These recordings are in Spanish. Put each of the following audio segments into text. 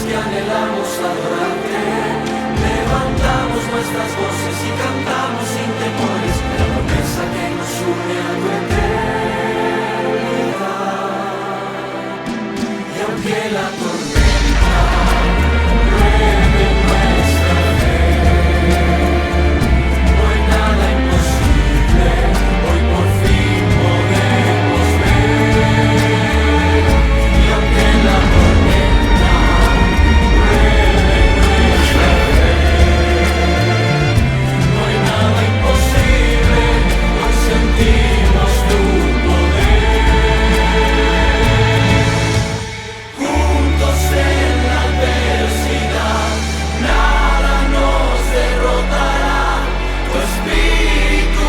que anhelamos adorarte. Levantamos nuestras voces y cantamos sin temores la promesa que nos une a tu eternidad. Y aunque la tormenta ruede nuestra fe, no hay nada imposible, hoy por fin podemos ver. Y aunque la tormenta ruede nuestra fe, no hay nada imposible, hoy sentimos tu poder. Juntos en la adversidad, nada nos derrotará. Tu espíritu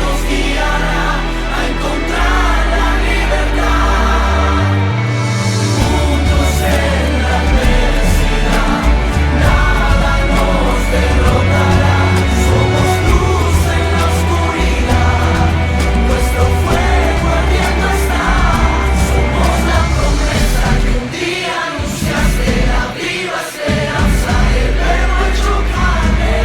nos guiará a encontrar la libertad. Juntos en la adversidad, nada nos derrotará. Somos luz en la oscuridad, nuestro fuego ardiendo está. Somos la promesa que un día anunciaste, la viva esperanza, el verbo hecho carne.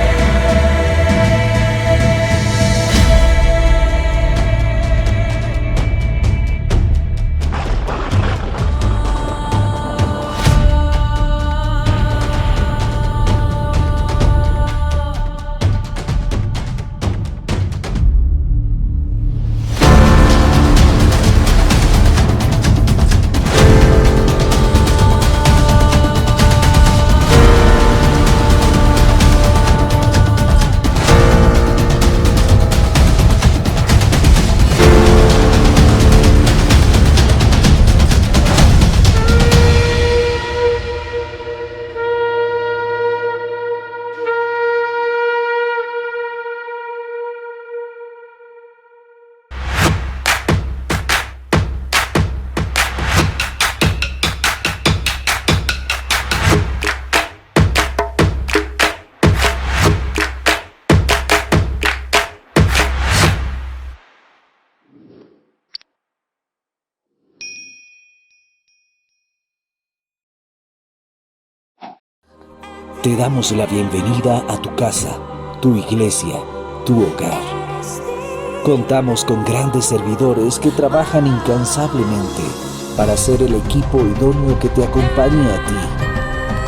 Te damos la bienvenida a tu casa, tu iglesia, tu hogar. Contamos con grandes servidores que trabajan incansablemente para ser el equipo idóneo que te acompañe a ti,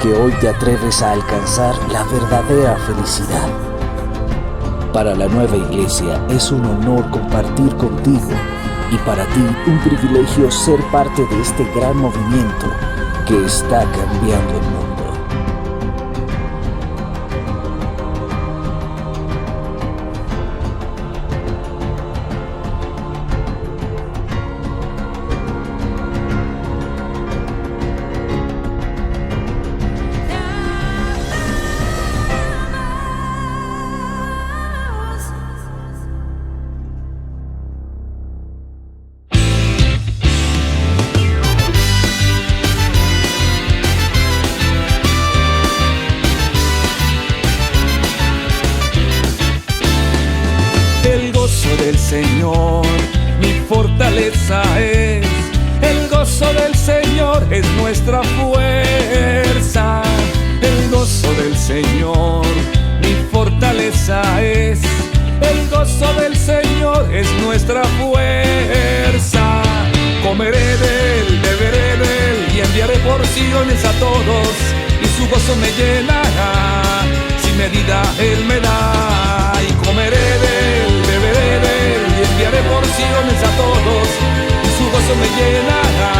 que hoy te atreves a alcanzar la verdadera felicidad. Para la nueva iglesia es un honor compartir contigo y para ti un privilegio ser parte de este gran movimiento que está cambiando el mundo. Del Señor, mi fortaleza es. El gozo del Señor es nuestra fuerza. El gozo del Señor, mi fortaleza es. El gozo del Señor es nuestra fuerza. Comeré de él, beberé de él y enviaré porciones a todos, y su gozo me llenará. Sin medida él me da, y comeré de él, beberé de él y enviaré porciones a todos, y su gozo me llenará.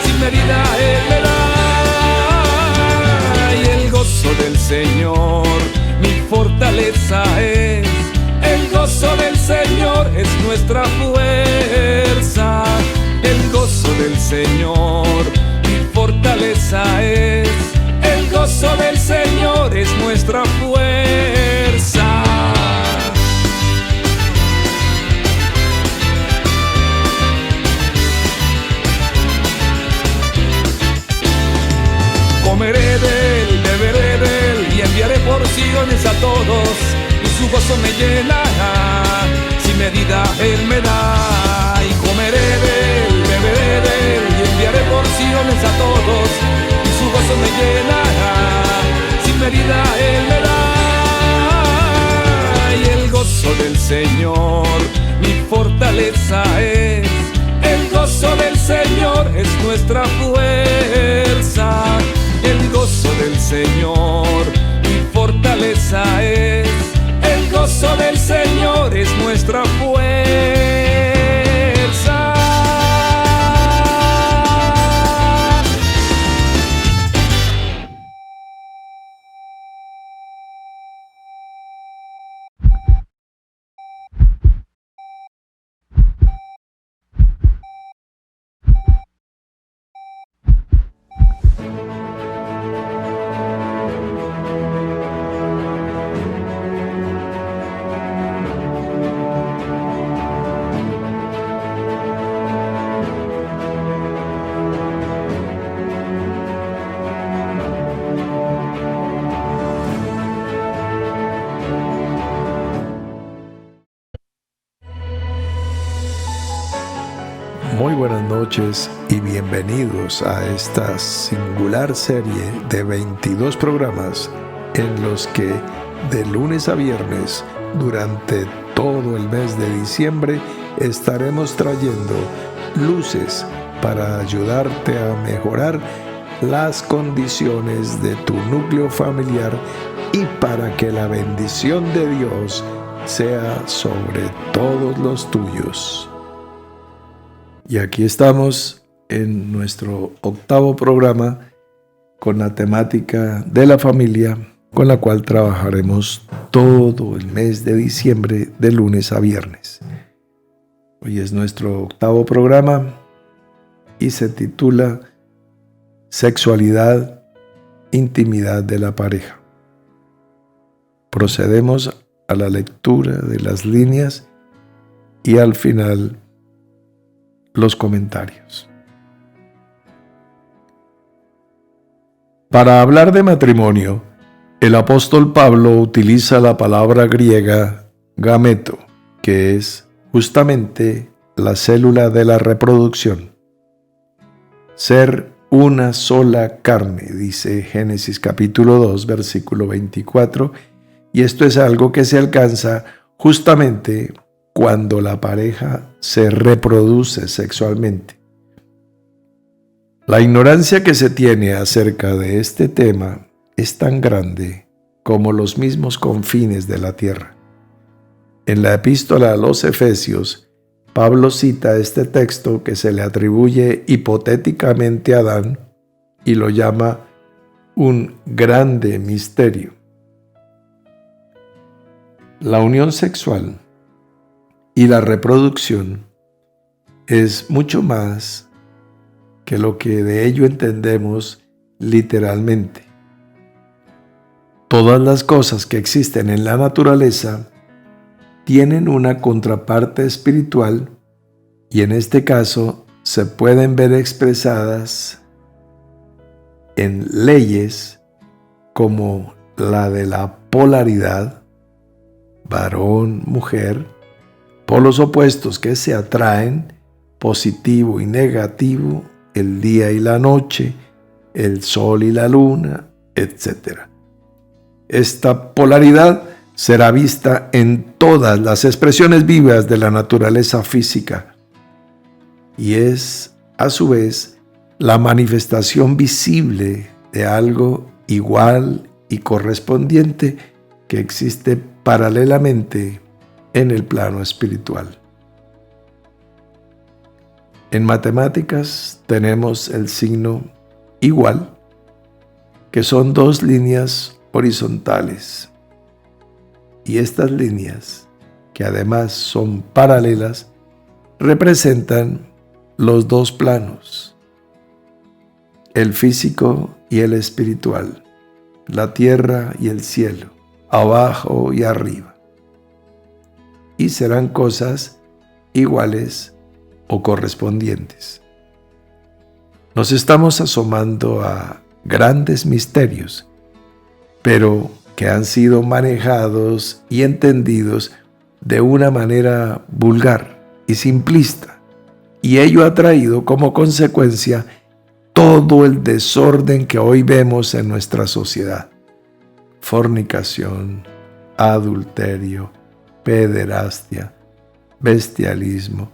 Sin medida él me da. Y el gozo del Señor, mi fortaleza es. El gozo del Señor es nuestra fuerza. El gozo del Señor, mi fortaleza es. El gozo del Señor es nuestra fuerza. Comeré de él, beberé de él y enviaré porciones a todos, y su gozo me llenará. Sin medida él me da, y comeré de él, beberé de él y enviaré porciones a todos, y su gozo me llenará. Señor mi fortaleza es. El gozo del Señor es nuestra fuerza. El gozo del Señor mi fortaleza es. El gozo del Señor es nuestra fuerza. Muy buenas noches y bienvenidos a esta singular serie de 22 programas en los que de lunes a viernes durante todo el mes de diciembre estaremos trayendo luces para ayudarte a mejorar las condiciones de tu núcleo familiar y para que la bendición de Dios sea sobre todos los tuyos. Y aquí estamos en nuestro 8º programa con la temática de la familia, con la cual trabajaremos todo el mes de diciembre de lunes a viernes. Hoy es nuestro 8º programa y se titula Sexualidad, Intimidad de la pareja. Procedemos a la lectura de las líneas y al final los comentarios. Para hablar de matrimonio, el apóstol Pablo utiliza la palabra griega gameto, que es justamente la célula de la reproducción. Ser una sola carne, dice Génesis capítulo 2, versículo 24, y esto es algo que se alcanza justamente cuando la pareja se reproduce sexualmente. La ignorancia que se tiene acerca de este tema es tan grande como los mismos confines de la tierra. En la epístola a los Efesios, Pablo cita este texto que se le atribuye hipotéticamente a Adán y lo llama un grande misterio. La unión sexual y la reproducción es mucho más que lo que de ello entendemos literalmente. Todas las cosas que existen en la naturaleza tienen una contraparte espiritual y en este caso se pueden ver expresadas en leyes como la de la polaridad, varón, mujer, polos opuestos que se atraen, positivo y negativo, el día y la noche, el sol y la luna, etc. Esta polaridad será vista en todas las expresiones vivas de la naturaleza física y es, a su vez, la manifestación visible de algo igual y correspondiente que existe paralelamente en el plano espiritual. En matemáticas tenemos el signo igual, que son dos líneas horizontales. Y estas líneas, que además son paralelas, representan los dos planos, el físico y el espiritual, la tierra y el cielo, abajo y arriba. Y serán cosas iguales o correspondientes. Nos estamos asomando a grandes misterios, pero que han sido manejados y entendidos de una manera vulgar y simplista, y ello ha traído como consecuencia todo el desorden que hoy vemos en nuestra sociedad: fornicación, adulterio, pederastia, bestialismo,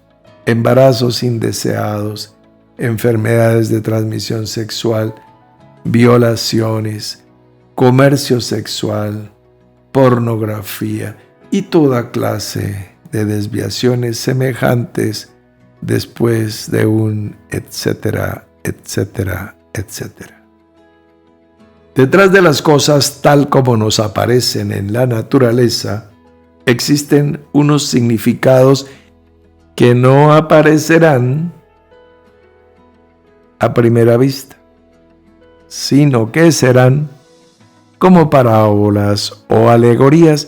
embarazos indeseados, enfermedades de transmisión sexual, violaciones, comercio sexual, pornografía y toda clase de desviaciones semejantes después de un etcétera, etcétera, etcétera. Detrás de las cosas tal como nos aparecen en la naturaleza, existen unos significados que no aparecerán a primera vista, sino que serán como parábolas o alegorías,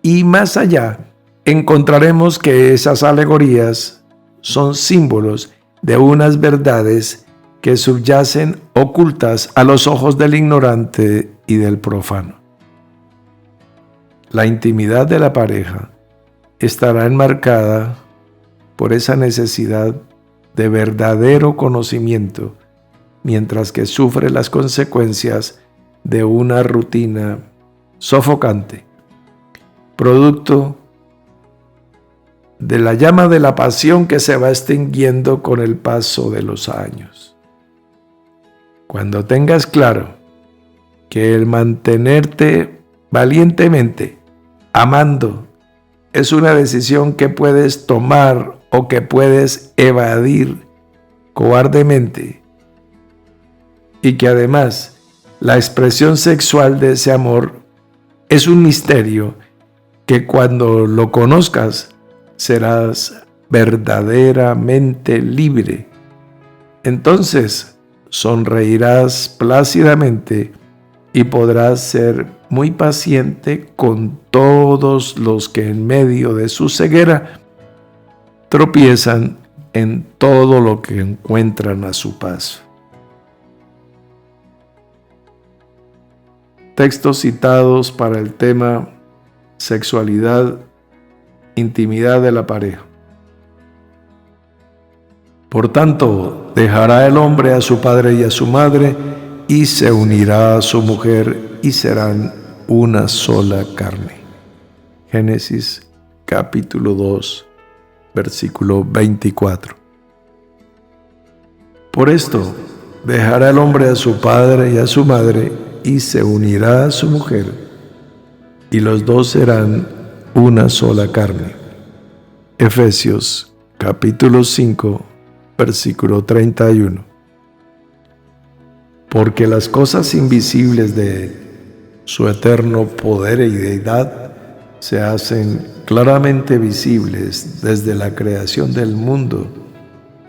y más allá encontraremos que esas alegorías son símbolos de unas verdades que subyacen ocultas a los ojos del ignorante y del profano. La intimidad de la pareja estará enmarcada por esa necesidad de verdadero conocimiento, mientras que sufre las consecuencias de una rutina sofocante, producto de la llama de la pasión que se va extinguiendo con el paso de los años. Cuando tengas claro que el mantenerte valientemente amando es una decisión que puedes tomar o que puedes evadir cobardemente, y que además la expresión sexual de ese amor es un misterio que cuando lo conozcas serás verdaderamente libre, entonces sonreirás plácidamente y podrás ser muy paciente con todos los que en medio de su ceguera tropiezan en todo lo que encuentran a su paso. Textos citados para el tema sexualidad, intimidad de la pareja. Por tanto, dejará el hombre a su padre y a su madre, y se unirá a su mujer, y serán una sola carne. Génesis capítulo 2, versículo 24. Por esto, dejará el hombre a su padre y a su madre, y se unirá a su mujer, y los dos serán una sola carne. Efesios capítulo 5, versículo 31. Porque las cosas invisibles de su eterno poder y deidad se hacen claramente visibles desde la creación del mundo,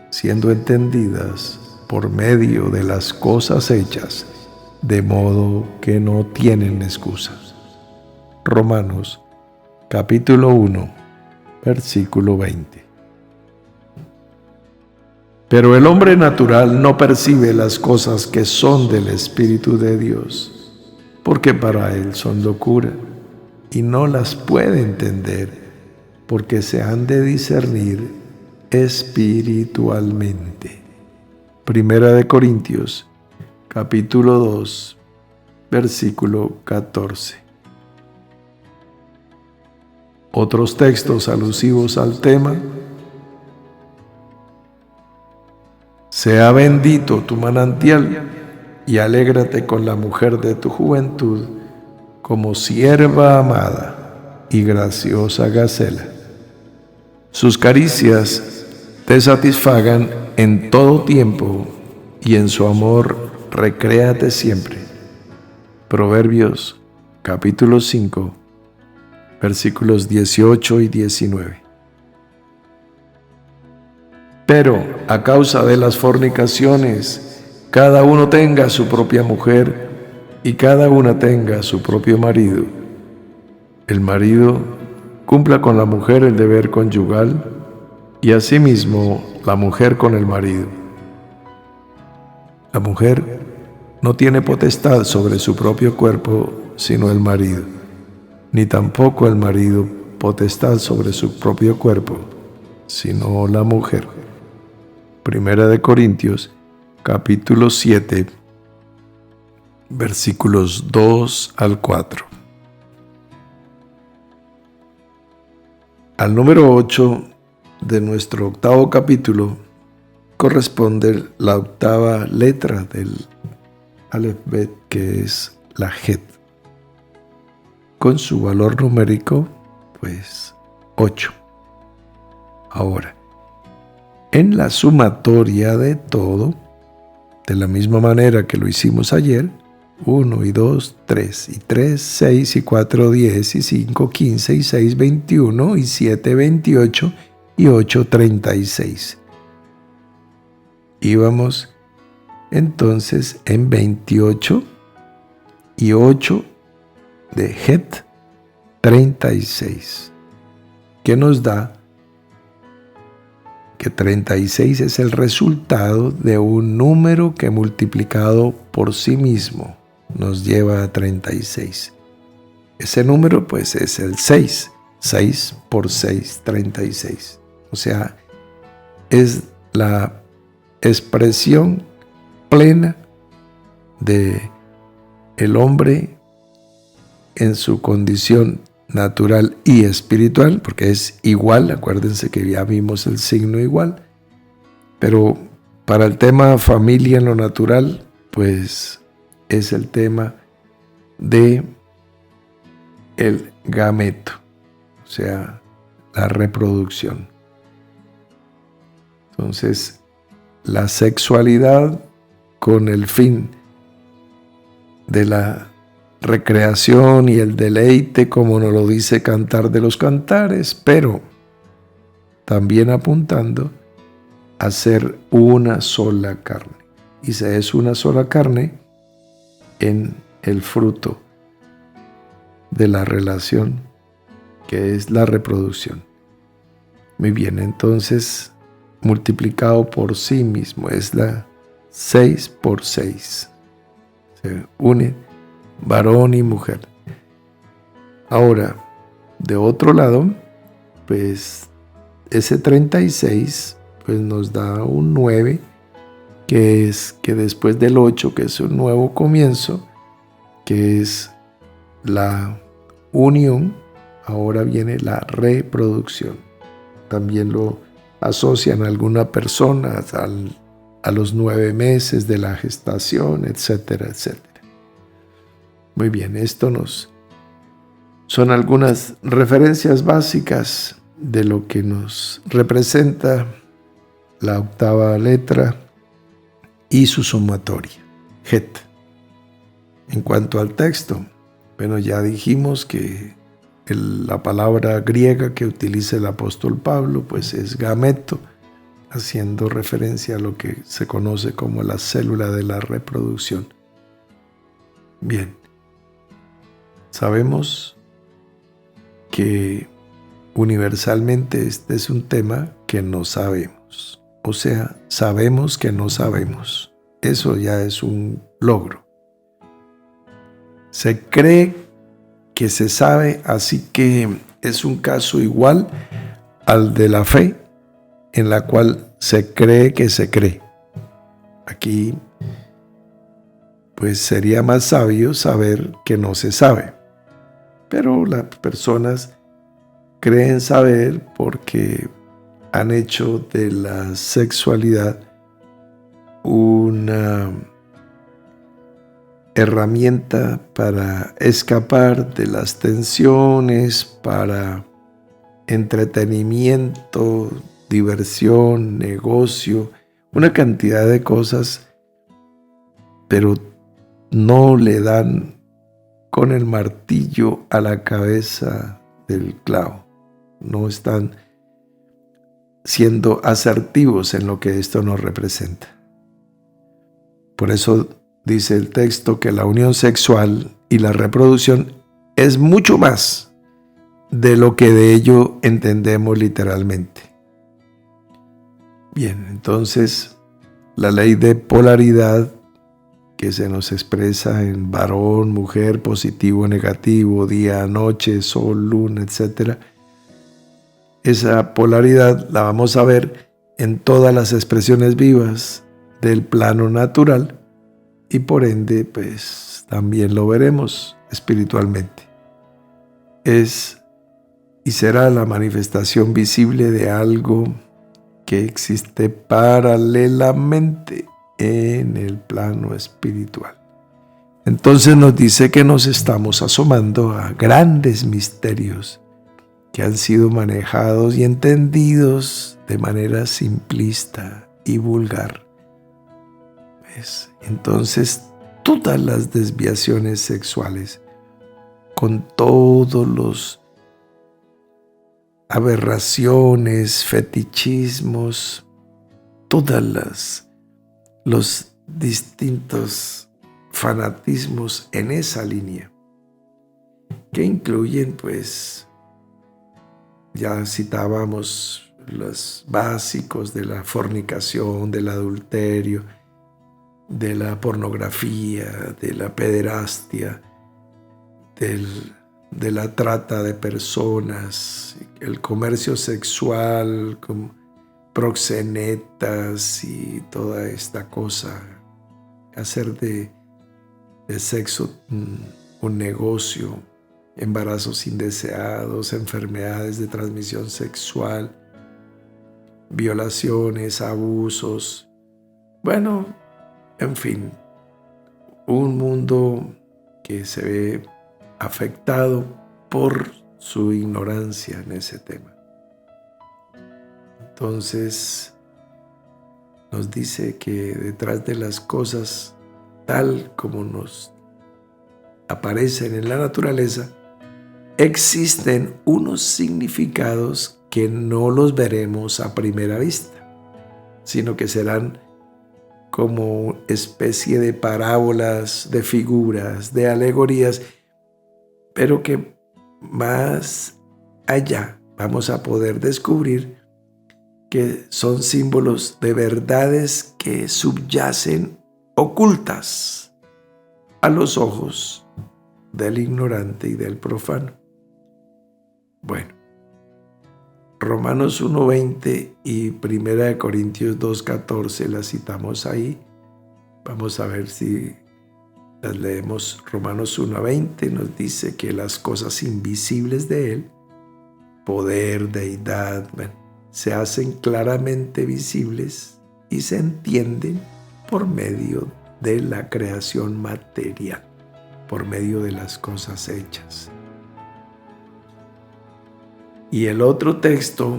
siendo entendidas por medio de las cosas hechas, de modo que no tienen excusa. Romanos capítulo 1, versículo 20. Pero el hombre natural no percibe las cosas que son del Espíritu de Dios, porque para él son locura, y no las puede entender, porque se han de discernir espiritualmente. Primera de Corintios, capítulo 2, versículo 14. Otros textos alusivos al tema: sea bendito tu manantial, y alégrate con la mujer de tu juventud, como sierva amada y graciosa gacela. Sus caricias te satisfagan en todo tiempo, y en su amor recréate siempre. Proverbios capítulo 5, versículos 18 y 19. Pero a causa de las fornicaciones, cada uno tenga su propia mujer, y cada una tenga su propio marido. El marido cumpla con la mujer el deber conyugal, y asimismo la mujer con el marido. La mujer no tiene potestad sobre su propio cuerpo sino el marido, ni tampoco el marido potestad sobre su propio cuerpo sino la mujer. Primera de Corintios capítulo 7, versículos 2 al 4. Al número 8 de nuestro octavo capítulo corresponde la octava letra del Aleph-Bet, que es la Het, con su valor numérico, pues 8. Ahora, en la sumatoria de todo, de la misma manera que lo hicimos ayer, 1 y 2, 3, y 3, 6, y 4, 10, y 5, 15, y 6, 21, y 7, 28, y 8, 36. Íbamos entonces en 28 y 8 de Het, 36, que nos da que 36 es el resultado de un número que multiplicado por sí mismo nos lleva a 36. Ese número pues es el 6. 6 por 6, 36. O sea, es la expresión plena de el hombre en su condición natural y espiritual, porque es igual. Acuérdense que ya vimos el signo igual, pero para el tema familia en lo natural, pues es el tema de el gameto, o sea, la reproducción. Entonces, la sexualidad con el fin de la recreación y el deleite, como nos lo dice Cantar de los Cantares, pero también apuntando a ser una sola carne. Y se es una sola carne en el fruto de la relación, que es la reproducción. Muy bien, entonces multiplicado por sí mismo es la 6 por 6. Se une varón y mujer. Ahora, de otro lado, pues ese 36 pues nos da un 9, que es que después del 8, que es un nuevo comienzo, que es la unión, ahora viene la reproducción. También lo asocian a alguna persona a los 9 meses de la gestación, etcétera, etcétera. Muy bien, son algunas referencias básicas de lo que nos representa la octava letra y su sumatoria, Het. En cuanto al texto, bueno, ya dijimos que la palabra griega que utiliza el apóstol Pablo, pues es gameto, haciendo referencia a lo que se conoce como la célula de la reproducción. Bien, sabemos que universalmente este es un tema que no sabemos. O sea, sabemos que no sabemos. Eso ya es un logro. Se cree que se sabe, así que es un caso igual al de la fe, en la cual se cree que se cree. Aquí, pues sería más sabio saber que no se sabe. Pero las personas creen saber porque han hecho de la sexualidad una herramienta para escapar de las tensiones, para entretenimiento, diversión, negocio, una cantidad de cosas, pero no le dan con el martillo a la cabeza del clavo. No están siendo asertivos en lo que esto nos representa. Por eso dice el texto que la unión sexual y la reproducción es mucho más de lo que de ello entendemos literalmente. Bien, entonces la ley de polaridad que se nos expresa en varón, mujer, positivo, negativo, día, noche, sol, luna, etc. Esa polaridad la vamos a ver en todas las expresiones vivas del plano natural y por ende, pues también lo veremos espiritualmente. Es y será la manifestación visible de algo que existe paralelamente en el plano espiritual. Entonces nos dice que nos estamos asomando a grandes misterios que han sido manejados y entendidos de manera simplista y vulgar. ¿Ves? Entonces, todas las desviaciones sexuales, con todos los aberraciones, fetichismos, todas los distintos fanatismos en esa línea, que incluyen, pues, ya citábamos los básicos de la fornicación, del adulterio, de la pornografía, de la pederastia, de la trata de personas, el comercio sexual, como proxenetas y toda esta cosa, hacer de sexo un negocio, embarazos indeseados, enfermedades de transmisión sexual, violaciones, abusos, bueno, en fin, un mundo que se ve afectado por su ignorancia en ese tema. Entonces, nos dice que detrás de las cosas, tal como nos aparecen en la naturaleza, existen unos significados que no los veremos a primera vista, sino que serán como especie de parábolas, de figuras, de alegorías, pero que más allá vamos a poder descubrir que son símbolos de verdades que subyacen ocultas a los ojos del ignorante y del profano. Bueno, Romanos 1:20 y 1 Corintios 2:14 las citamos ahí. Vamos a ver si las leemos. Romanos 1:20 nos dice que las cosas invisibles de Él, poder, deidad, se hacen claramente visibles y se entienden por medio de la creación material, por medio de las cosas hechas. Y el otro texto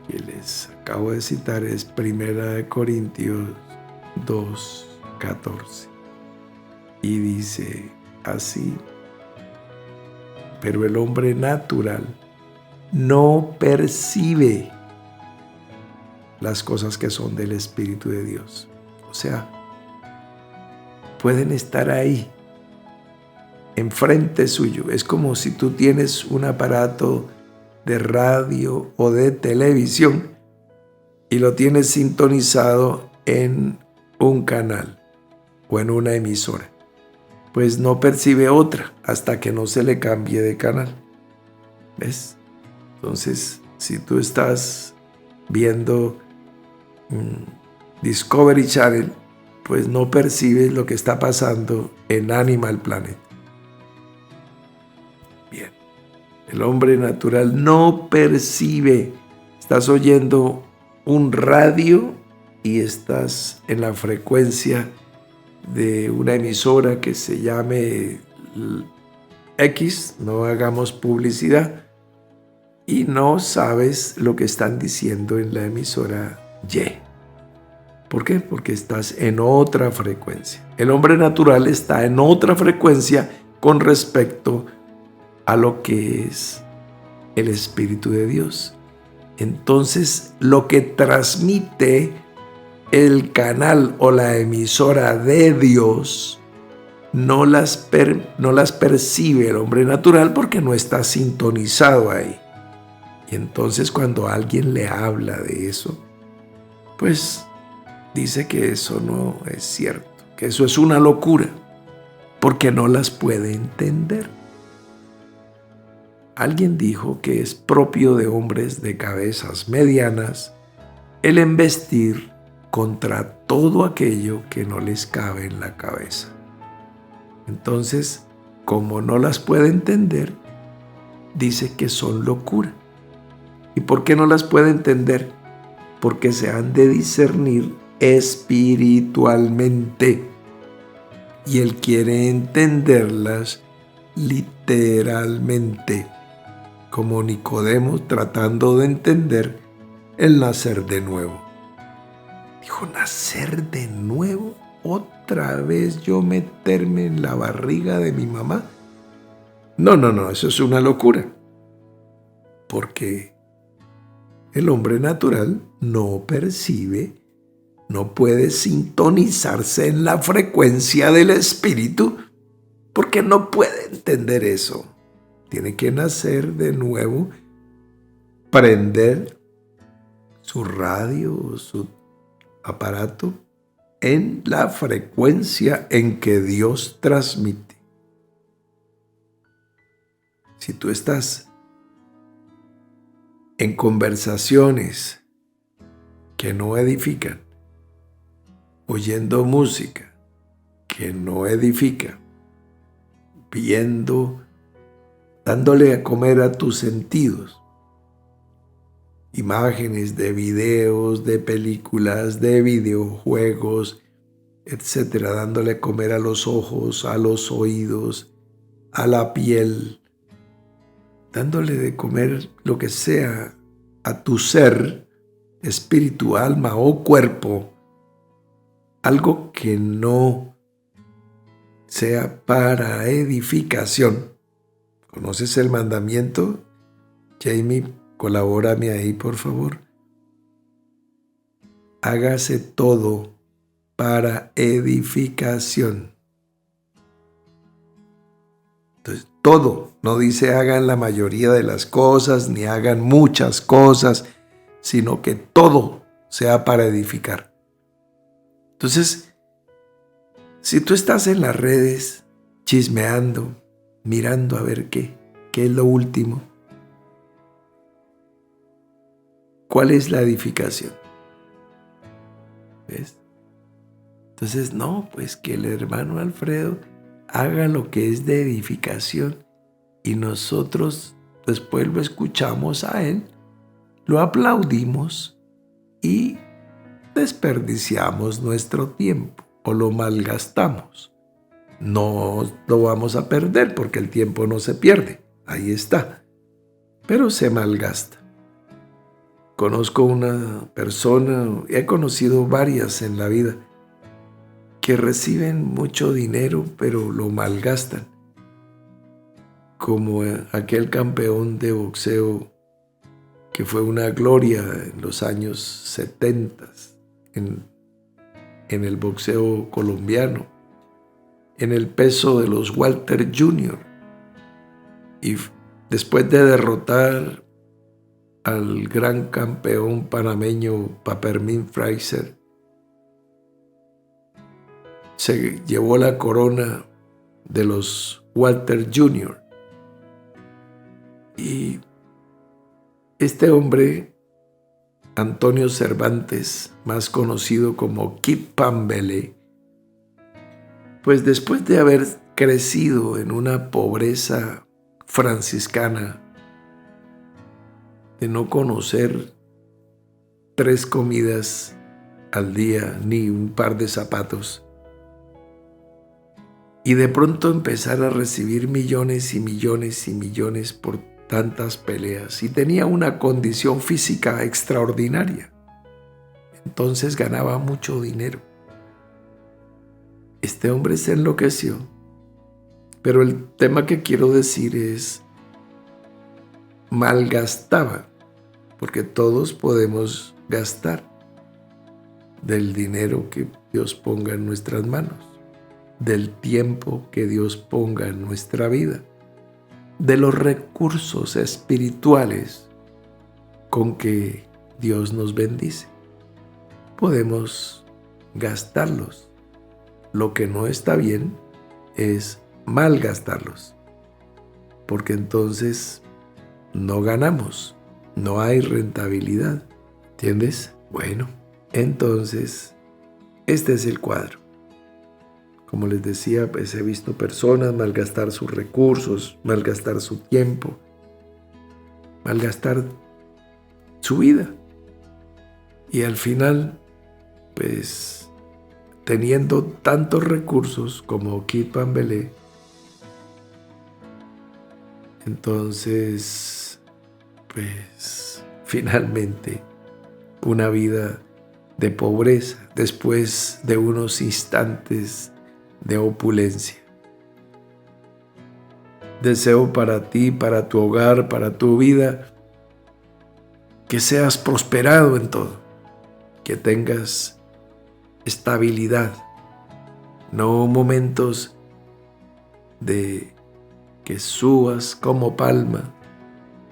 que les acabo de citar es 1 Corintios 2:14. Y dice así: pero el hombre natural no percibe las cosas que son del Espíritu de Dios. O sea, pueden estar ahí, enfrente suyo. Es como si tú tienes un aparato de radio o de televisión y lo tienes sintonizado en un canal o en una emisora. Pues no percibe otra hasta que no se le cambie de canal. ¿Ves? Entonces, si tú estás viendo Discovery Channel, pues no percibes lo que está pasando en Animal Planet. Bien, el hombre natural no percibe. Estás oyendo un radio y estás en la frecuencia de una emisora que se llame X, no hagamos publicidad, y no sabes lo que están diciendo en la emisora Y. ¿Por qué? Porque estás en otra frecuencia. El hombre natural está en otra frecuencia con respecto a lo que es el Espíritu de Dios. Entonces, lo que transmite el canal o la emisora de Dios no las percibe el hombre natural porque no está sintonizado ahí. Y entonces cuando alguien le habla de eso, pues dice que eso no es cierto, que eso es una locura, porque no las puede entender. Alguien dijo que es propio de hombres de cabezas medianas el embestir contra todo aquello que no les cabe en la cabeza. Entonces, como no las puede entender, dice que son locura. ¿Y por qué no las puede entender? Porque se han de discernir espiritualmente. Y Él quiere entenderlas literalmente, como Nicodemo tratando de entender el nacer de nuevo. Dijo, ¿nacer de nuevo? ¿Otra vez yo meterme en la barriga de mi mamá? No, eso es una locura. Porque el hombre natural no percibe, no puede sintonizarse en la frecuencia del espíritu, porque no puede entender eso. Tiene que nacer de nuevo, prender su radio o su aparato en la frecuencia en que Dios transmite. Si tú estás en conversaciones que no edifican, oyendo música que no edifica, viendo, dándole a comer a tus sentidos, imágenes de videos, de películas, de videojuegos, etcétera, dándole a comer a los ojos, a los oídos, a la piel, dándole de comer lo que sea a tu ser, espíritu, alma o cuerpo, algo que no sea para edificación. ¿Conoces el mandamiento? Jamie, colabórame ahí, por favor. Hágase todo para edificación. Entonces, todo, no dice hagan la mayoría de las cosas, ni hagan muchas cosas, sino que todo sea para edificar. Entonces, si tú estás en las redes chismeando, mirando a ver qué es lo último, ¿cuál es la edificación? ¿Ves? Entonces, no, pues que el hermano Alfredo haga lo que es de edificación y nosotros después lo escuchamos a él, lo aplaudimos y desperdiciamos nuestro tiempo o lo malgastamos. No lo vamos a perder porque el tiempo no se pierde, ahí está, pero se malgasta. Conozco una persona, he conocido varias en la vida, que reciben mucho dinero, pero lo malgastan. Como aquel campeón de boxeo que fue una gloria en los años 70 en el boxeo colombiano, en el peso de los Walter Jr. Y después de derrotar al gran campeón panameño Papermín Fraser, se llevó la corona de los Walter Jr. Y este hombre, Antonio Cervantes, más conocido como Kid Pambele, pues después de haber crecido en una pobreza franciscana, de no conocer 3 comidas al día ni un par de zapatos, y de pronto empezar a recibir millones y millones y millones por tantas peleas, y tenía una condición física extraordinaria, entonces ganaba mucho dinero. Este hombre se enloqueció, pero el tema que quiero decir es malgastaba, porque todos podemos gastar del dinero que Dios ponga en nuestras manos, del tiempo que Dios ponga en nuestra vida, de los recursos espirituales con que Dios nos bendice. Podemos gastarlos. Lo que no está bien es malgastarlos, porque entonces no ganamos, no hay rentabilidad, ¿entiendes? Bueno, entonces este es el cuadro. Como les decía, pues he visto personas malgastar sus recursos, malgastar su tiempo, malgastar su vida. Y al final, pues, teniendo tantos recursos como Kit Van Belé, entonces, pues, finalmente, una vida de pobreza después de unos instantes de opulencia. Deseo para ti, para tu hogar, para tu vida, que seas prosperado en todo, que tengas estabilidad, no momentos de que subas como palma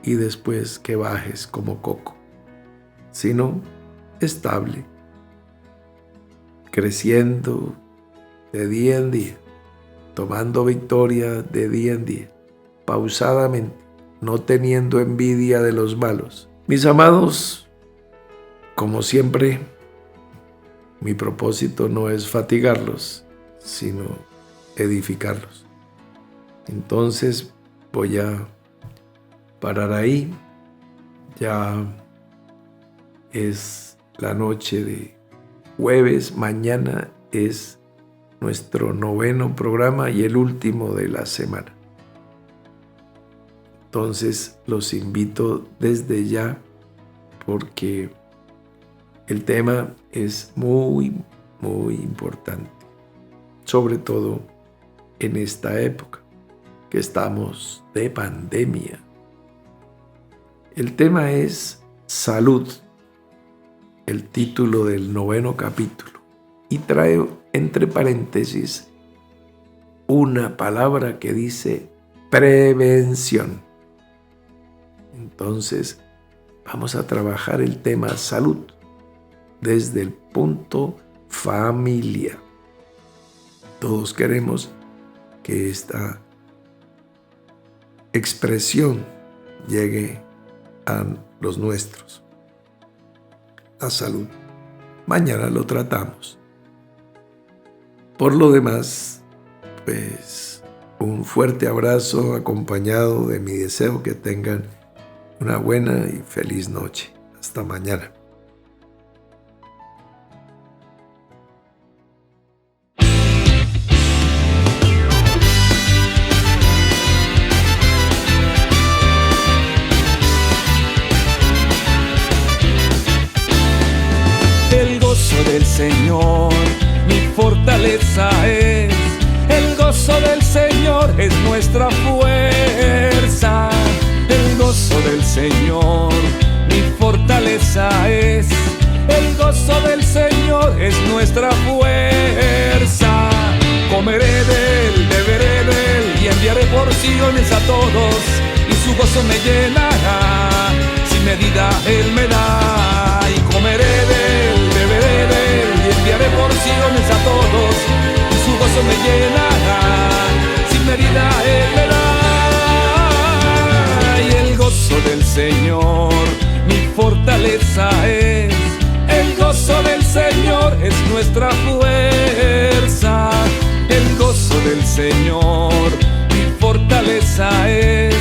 y después que bajes como coco, sino estable, creciendo de día en día, tomando victoria de día en día, pausadamente, no teniendo envidia de los malos. Mis amados, como siempre, mi propósito no es fatigarlos, sino edificarlos. Entonces voy a parar ahí. Ya es la noche de jueves, mañana es nuestro 9º programa y el último de la semana. Entonces los invito desde ya porque el tema es muy, muy importante, sobre todo en esta época que estamos de pandemia. El tema es salud, el título del 9º capítulo, y trae entre paréntesis una palabra que dice prevención. Entonces, vamos a trabajar el tema salud desde el punto familia. Todos queremos que esta expresión llegue a los nuestros. La salud. Mañana lo tratamos. Por lo demás, pues un fuerte abrazo acompañado de mi deseo que tengan una buena y feliz noche. Hasta mañana. El gozo del Señor, mi fortaleza es. El gozo del Señor es nuestra fuerza. El gozo del Señor, mi fortaleza es. El gozo del Señor es nuestra fuerza. Comeré de él, beberé de él y enviaré porciones a todos, y su gozo me llenará. Sin medida él me da, y comeré de él, beberé de él y enviaré porciones a todos, y su gozo me llenará. Sin medida él me da. Y el gozo del Señor, mi fortaleza es. El gozo del Señor es nuestra fuerza. El gozo del Señor, mi fortaleza es.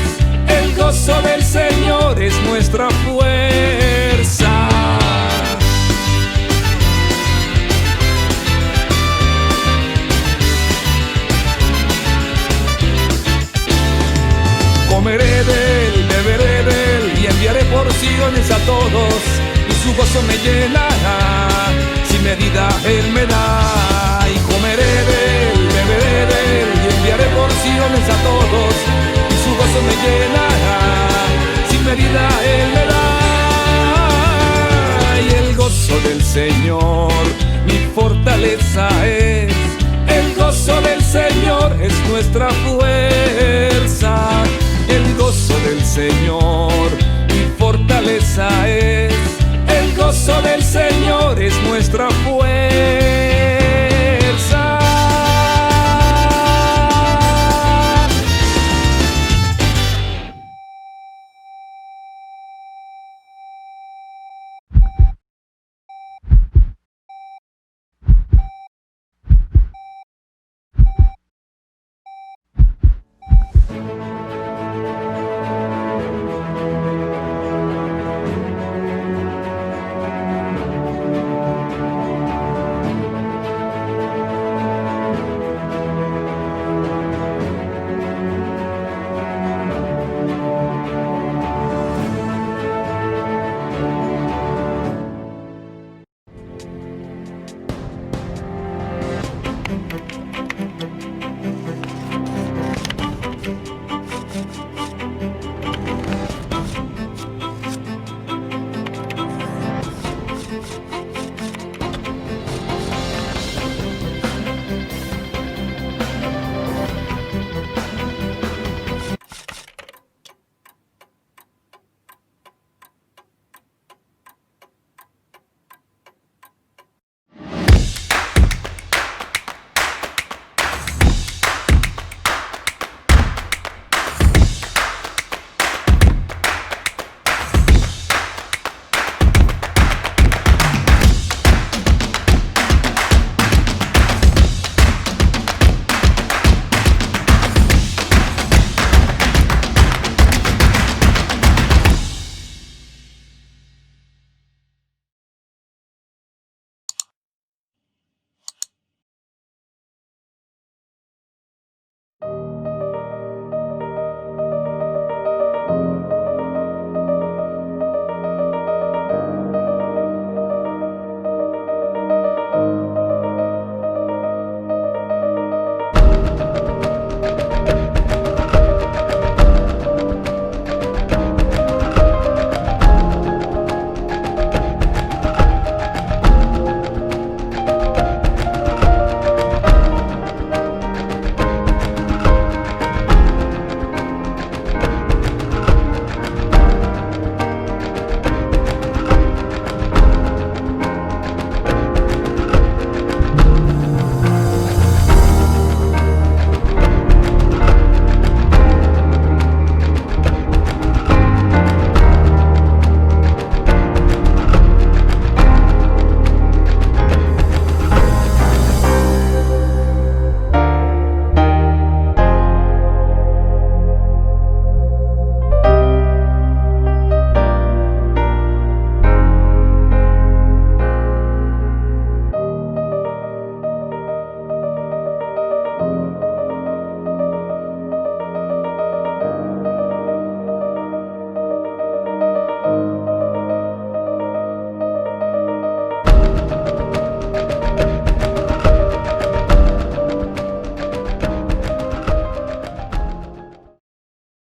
El gozo del Señor es nuestra fuerza. Comeré de él, beberé de él y enviaré porciones a todos, y su gozo me llenará. Sin medida él me da, y comeré de él, beberé de él y enviaré porciones a todos, y su gozo me llenará. Sin medida él me da. Y el gozo del Señor, mi fortaleza es. El gozo del Señor es nuestra fuerza. El gozo del Señor, mi fortaleza